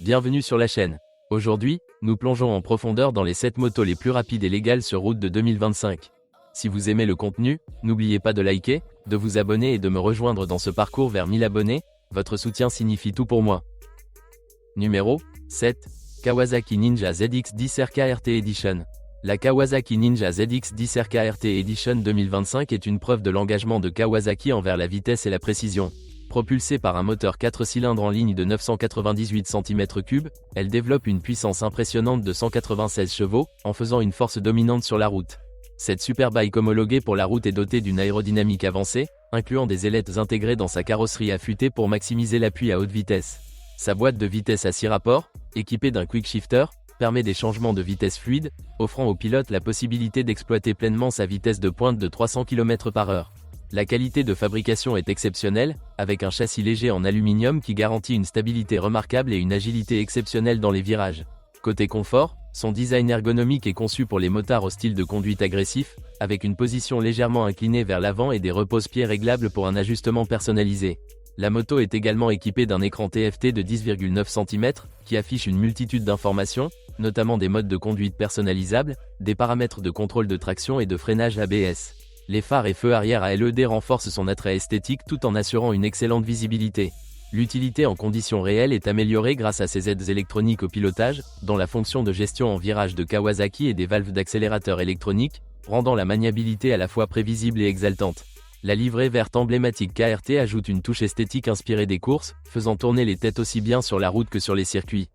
Bienvenue sur la chaîne. Aujourd'hui, nous plongeons en profondeur dans les 7 motos les plus rapides et légales sur route de 2025. Si vous aimez le contenu, n'oubliez pas de liker, de vous abonner et de me rejoindre dans ce parcours vers 1000 abonnés, votre soutien signifie tout pour moi. Numéro 7. Kawasaki Ninja ZX-10 RKRT Edition. La Kawasaki Ninja ZX-10 RKRT Edition 2025 est une preuve de l'engagement de Kawasaki envers la vitesse et la précision. Propulsée par un moteur 4 cylindres en ligne de 998 cm3, elle développe une puissance impressionnante de 196 chevaux, en faisant une force dominante sur la route. Cette superbike homologuée pour la route est dotée d'une aérodynamique avancée, incluant des ailettes intégrées dans sa carrosserie affûtée pour maximiser l'appui à haute vitesse. Sa boîte de vitesse à 6 rapports, équipée d'un quick shifter, permet des changements de vitesse fluides, offrant au pilote la possibilité d'exploiter pleinement sa vitesse de pointe de 300 km/h. La qualité de fabrication est exceptionnelle, avec un châssis léger en aluminium qui garantit une stabilité remarquable et une agilité exceptionnelle dans les virages. Côté confort, son design ergonomique est conçu pour les motards au style de conduite agressif, avec une position légèrement inclinée vers l'avant et des repose-pieds réglables pour un ajustement personnalisé. La moto est également équipée d'un écran TFT de 10,9 cm, qui affiche une multitude d'informations, notamment des modes de conduite personnalisables, des paramètres de contrôle de traction et de freinage ABS. Les phares et feux arrière à LED renforcent son attrait esthétique tout en assurant une excellente visibilité. L'utilité en conditions réelles est améliorée grâce à ses aides électroniques au pilotage, dont la fonction de gestion en virage de Kawasaki et des valves d'accélérateur électroniques, rendant la maniabilité à la fois prévisible et exaltante. La livrée verte emblématique KRT ajoute une touche esthétique inspirée des courses, faisant tourner les têtes aussi bien sur la route que sur les circuits.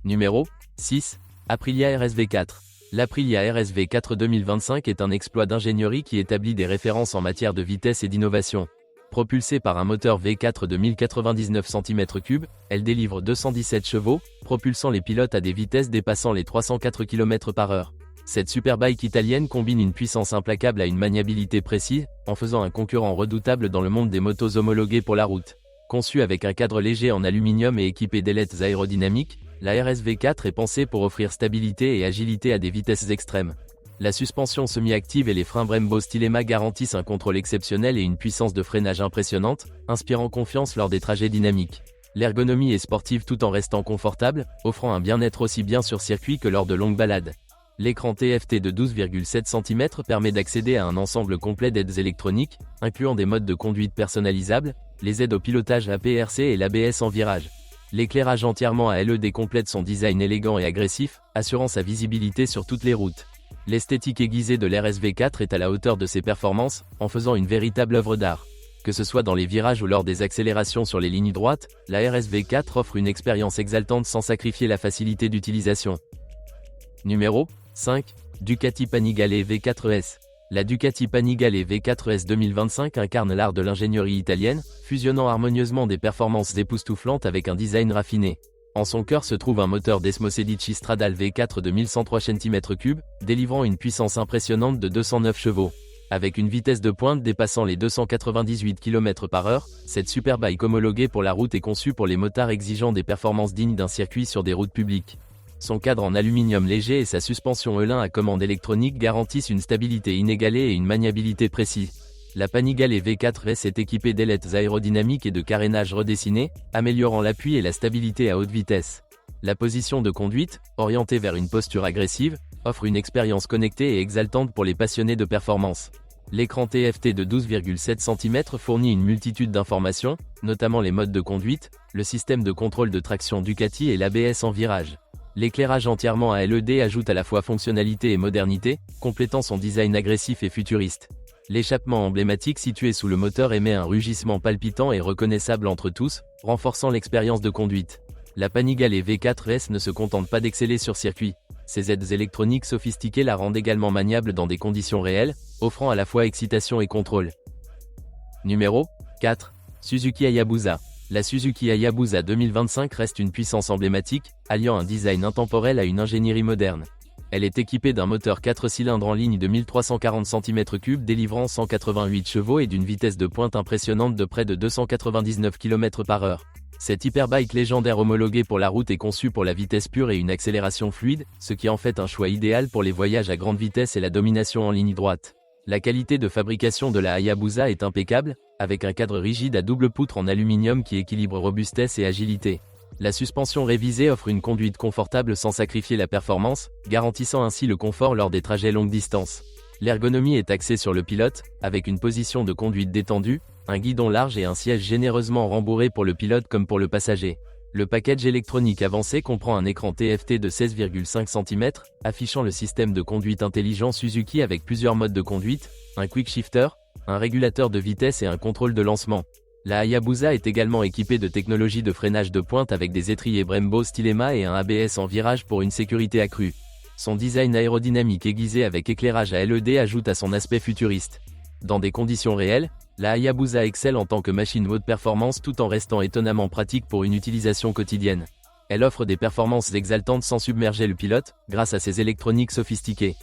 Numéro 6. Aprilia RSV4. L'Aprilia RSV4 2025 est un exploit d'ingénierie qui établit des références en matière de vitesse et d'innovation. Propulsée par un moteur V4 de 1099 cm3, elle délivre 217 chevaux, propulsant les pilotes à des vitesses dépassant les 304 km/h. Cette superbike italienne combine une puissance implacable à une maniabilité précise, en faisant un concurrent redoutable dans le monde des motos homologuées pour la route. Conçue avec un cadre léger en aluminium et équipée d'ailettes aérodynamiques, la RSV4 est pensée pour offrir stabilité et agilité à des vitesses extrêmes. La suspension semi-active et les freins Brembo Stylema garantissent un contrôle exceptionnel et une puissance de freinage impressionnante, inspirant confiance lors des trajets dynamiques. L'ergonomie est sportive tout en restant confortable, offrant un bien-être aussi bien sur circuit que lors de longues balades. L'écran TFT de 12,7 cm permet d'accéder à un ensemble complet d'aides électroniques, incluant des modes de conduite personnalisables, les aides au pilotage APRC et l'ABS en virage. L'éclairage entièrement à LED complète son design élégant et agressif, assurant sa visibilité sur toutes les routes. L'esthétique aiguisée de l'RSV4 est à la hauteur de ses performances, en faisant une véritable œuvre d'art. Que ce soit dans les virages ou lors des accélérations sur les lignes droites, la RSV4 offre une expérience exaltante sans sacrifier la facilité d'utilisation. Numéro 5. Ducati Panigale V4S. La Ducati Panigale V4S 2025 incarne l'art de l'ingénierie italienne, fusionnant harmonieusement des performances époustouflantes avec un design raffiné. En son cœur se trouve un moteur Desmo Sedici Stradale V4 de 1103 cm3, délivrant une puissance impressionnante de 209 chevaux. Avec une vitesse de pointe dépassant les 298 km/h, cette superbike homologuée pour la route est conçue pour les motards exigeant des performances dignes d'un circuit sur des routes publiques. Son cadre en aluminium léger et sa suspension E-Lin à commande électronique garantissent une stabilité inégalée et une maniabilité précise. La Panigale V4S est équipée d'ailettes aérodynamiques et de carénage redessiné, améliorant l'appui et la stabilité à haute vitesse. La position de conduite, orientée vers une posture agressive, offre une expérience connectée et exaltante pour les passionnés de performance. L'écran TFT de 12,7 cm fournit une multitude d'informations, notamment les modes de conduite, le système de contrôle de traction Ducati et l'ABS en virage. L'éclairage entièrement à LED ajoute à la fois fonctionnalité et modernité, complétant son design agressif et futuriste. L'échappement emblématique situé sous le moteur émet un rugissement palpitant et reconnaissable entre tous, renforçant l'expérience de conduite. La Panigale V4S ne se contente pas d'exceller sur circuit. Ses aides électroniques sophistiquées la rendent également maniable dans des conditions réelles, offrant à la fois excitation et contrôle. Numéro 4. Suzuki Hayabusa. La Suzuki Hayabusa 2025 reste une puissance emblématique, alliant un design intemporel à une ingénierie moderne. Elle est équipée d'un moteur 4 cylindres en ligne de 1340 cm3 délivrant 188 chevaux et d'une vitesse de pointe impressionnante de près de 299 km/h. Cette hyperbike légendaire homologuée pour la route est conçue pour la vitesse pure et une accélération fluide, ce qui en fait un choix idéal pour les voyages à grande vitesse et la domination en ligne droite. La qualité de fabrication de la Hayabusa est impeccable, avec un cadre rigide à double poutre en aluminium qui équilibre robustesse et agilité. La suspension révisée offre une conduite confortable sans sacrifier la performance, garantissant ainsi le confort lors des trajets longue distance. L'ergonomie est axée sur le pilote, avec une position de conduite détendue, un guidon large et un siège généreusement rembourré pour le pilote comme pour le passager. Le package électronique avancé comprend un écran TFT de 16,5 cm, affichant le système de conduite intelligent Suzuki avec plusieurs modes de conduite, un quick shifter, un régulateur de vitesse et un contrôle de lancement. La Hayabusa est également équipée de technologies de freinage de pointe avec des étriers Brembo Stylema et un ABS en virage pour une sécurité accrue. Son design aérodynamique aiguisé avec éclairage à LED ajoute à son aspect futuriste. Dans des conditions réelles, la Hayabusa excelle en tant que machine haute performance tout en restant étonnamment pratique pour une utilisation quotidienne. Elle offre des performances exaltantes sans submerger le pilote, grâce à ses électroniques sophistiquées.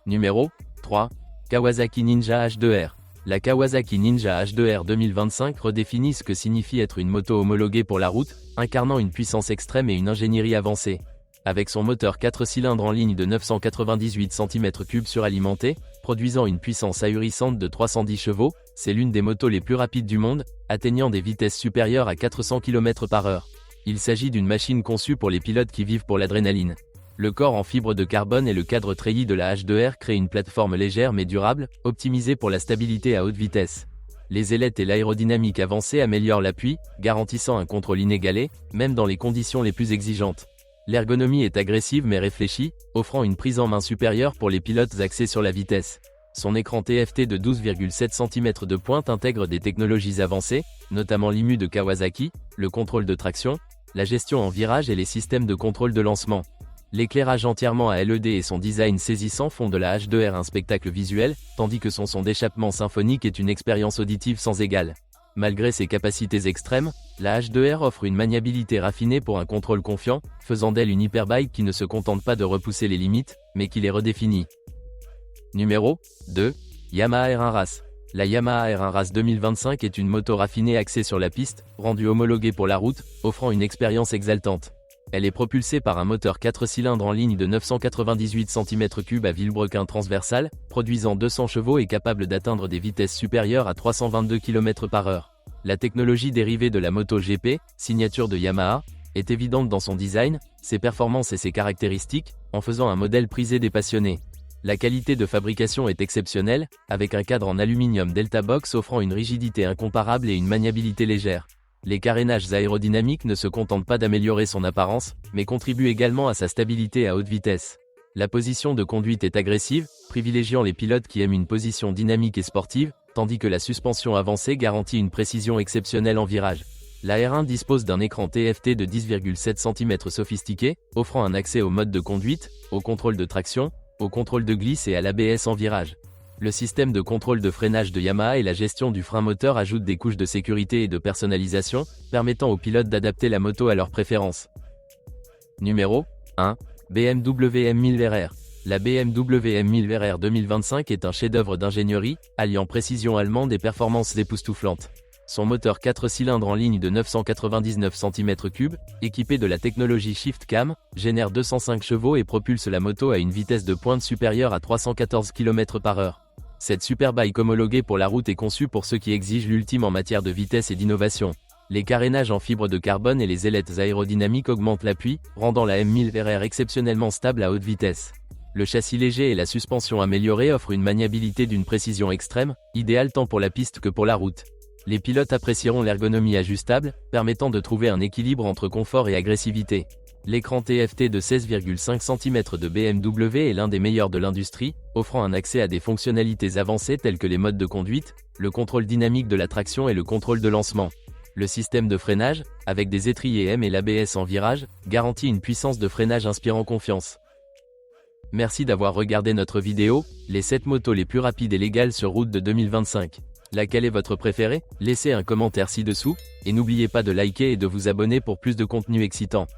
Numéro 3. Kawasaki Ninja H2R. La Kawasaki Ninja H2R 2025 redéfinit ce que signifie être une moto homologuée pour la route, incarnant une puissance extrême et une ingénierie avancée. Avec son moteur 4 cylindres en ligne de 998 cm3 suralimenté, produisant une puissance ahurissante de 310 chevaux, c'est l'une des motos les plus rapides du monde, atteignant des vitesses supérieures à 400 km/h. Il s'agit d'une machine conçue pour les pilotes qui vivent pour l'adrénaline. Le corps en fibre de carbone et le cadre treillis de la H2R créent une plateforme légère mais durable, optimisée pour la stabilité à haute vitesse. Les ailettes et l'aérodynamique avancée améliorent l'appui, garantissant un contrôle inégalé, même dans les conditions les plus exigeantes. L'ergonomie est agressive mais réfléchie, offrant une prise en main supérieure pour les pilotes axés sur la vitesse. Son écran TFT de 12,7 cm de pointe intègre des technologies avancées, notamment l'IMU de Kawasaki, le contrôle de traction, la gestion en virage et les systèmes de contrôle de lancement. L'éclairage entièrement à LED et son design saisissant font de la H2R un spectacle visuel, tandis que son son d'échappement symphonique est une expérience auditive sans égale. Malgré ses capacités extrêmes, la H2R offre une maniabilité raffinée pour un contrôle confiant, faisant d'elle une hyperbike qui ne se contente pas de repousser les limites, mais qui les redéfinit. Numéro 2. Yamaha R1 Race. La Yamaha R1 Race 2025 est une moto raffinée axée sur la piste, rendue homologuée pour la route, offrant une expérience exaltante. Elle est propulsée par un moteur 4 cylindres en ligne de 998 cm3 à vilebrequin transversal, produisant 200 chevaux et capable d'atteindre des vitesses supérieures à 322 km/h. La technologie dérivée de la moto GP, signature de Yamaha, est évidente dans son design, ses performances et ses caractéristiques, en faisant un modèle prisé des passionnés. La qualité de fabrication est exceptionnelle, avec un cadre en aluminium Delta Box offrant une rigidité incomparable et une maniabilité légère. Les carénages aérodynamiques ne se contentent pas d'améliorer son apparence, mais contribuent également à sa stabilité à haute vitesse. La position de conduite est agressive, privilégiant les pilotes qui aiment une position dynamique et sportive, tandis que la suspension avancée garantit une précision exceptionnelle en virage. La R1 dispose d'un écran TFT de 10,7 cm sophistiqué, offrant un accès au mode de conduite, au contrôle de traction, au contrôle de glisse et à l'ABS en virage. Le système de contrôle de freinage de Yamaha et la gestion du frein moteur ajoutent des couches de sécurité et de personnalisation, permettant aux pilotes d'adapter la moto à leurs préférences. Numéro 1. BMW M1000 RR. La BMW M1000 RR 2025 est un chef-d'œuvre d'ingénierie, alliant précision allemande et performances époustouflantes. Son moteur 4 cylindres en ligne de 999 cm3, équipé de la technologie Shift Cam, génère 205 chevaux et propulse la moto à une vitesse de pointe supérieure à 314 km/h. Cette superbike homologuée pour la route est conçue pour ceux qui exigent l'ultime en matière de vitesse et d'innovation. Les carénages en fibre de carbone et les ailettes aérodynamiques augmentent l'appui, rendant la M1000 RR exceptionnellement stable à haute vitesse. Le châssis léger et la suspension améliorée offrent une maniabilité d'une précision extrême, idéale tant pour la piste que pour la route. Les pilotes apprécieront l'ergonomie ajustable, permettant de trouver un équilibre entre confort et agressivité. L'écran TFT de 16,5 cm de BMW est l'un des meilleurs de l'industrie, offrant un accès à des fonctionnalités avancées telles que les modes de conduite, le contrôle dynamique de la traction et le contrôle de lancement. Le système de freinage, avec des étriers M et l'ABS en virage, garantit une puissance de freinage inspirant confiance. Merci d'avoir regardé notre vidéo, les 7 motos les plus rapides et légales sur route de 2025. Laquelle est votre préférée? Laissez un commentaire ci-dessous, et n'oubliez pas de liker et de vous abonner pour plus de contenu excitant.